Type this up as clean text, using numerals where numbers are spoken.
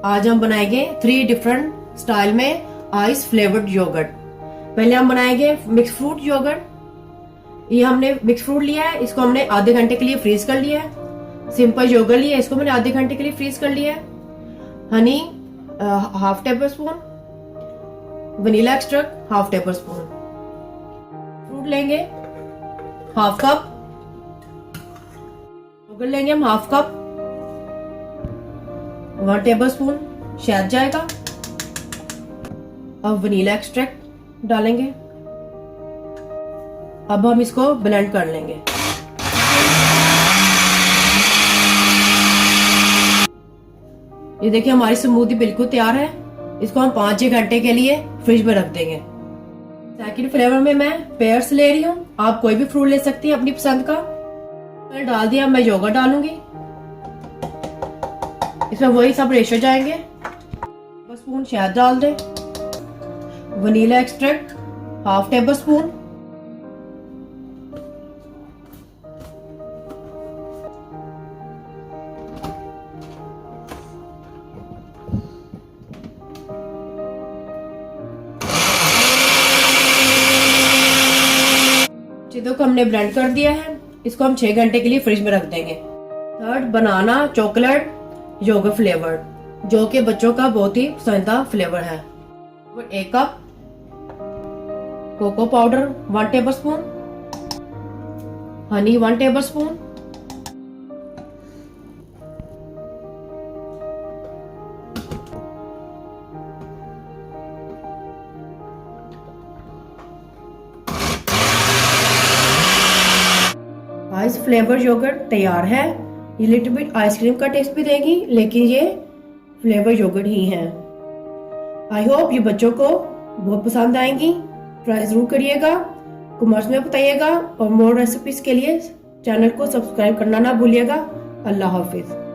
आज हम बनाएंगे 3 डिफरेंट स्टाइल में आइस फ्लेवर्ड योगर्ट। पहले हम बनाएंगे मिक्स फ्रूट योगर्ट। ये हमने मिक्स फ्रूट लिया है, इसको हमने आधे घंटे के लिए फ्रीज कर लिया है। सिंपल योगर्ट लिया है, इसको मैंने आधे घंटे के लिए फ्रीज कर लिया है। Honey half table spoon, vanilla extract half table spoon. Fruit लेंगे हाफ कप, योगर्ट लेंगे हम हाफ कप, 1 टेबल स्पून शहद जाएगा। अब वनीला एक्सट्रैक्ट डालेंगे। अब हम इसको ब्लेंड कर लेंगे। ये देखिए हमारी स्मूदी बिल्कुल तैयार है। इसको हम 5-6 घंटे के लिए फ्रिज में रख देंगे। सेकंड फ्लेवर में मैं पेयर्स ले रही हूँ, आप कोई भी फ्रूट ले सकती हैं अपनी पसंद का। मैंने डाल दिया, मैं योगर्ट डालूंगी। इसमें वही सब रेशो जाएंगे। 1 स्पून शहद डाल दें, vanilla extract half table spoon, चीजों को हमने ब्लेंड कर दिया है। इसको हम 6 घंटे के लिए फ्रिज में रख देंगे। थर्ड बनाना चॉकलेट योगर्ट फ्लेवर, जो कि बच्चों का बहुत ही पसंदीदा फ्लेवर है। 1 cup cocoa powder 1 tablespoon, honey 1 tablespoon, ice flavour yogurt तैयार है। ये लिटिल बिट आइसक्रीम का टेस्ट भी देगी, लेकिन ये फ्लेवर योगर्ट ही है। आई होप ये बच्चों को बहुत पसंद आएंगी। ट्राई जरूर करिएगा, कमेंट्स में बताइएगा और मोर रेसिपीज के लिए चैनल को सब्सक्राइब करना ना भूलिएगा। अल्लाह हाफिज।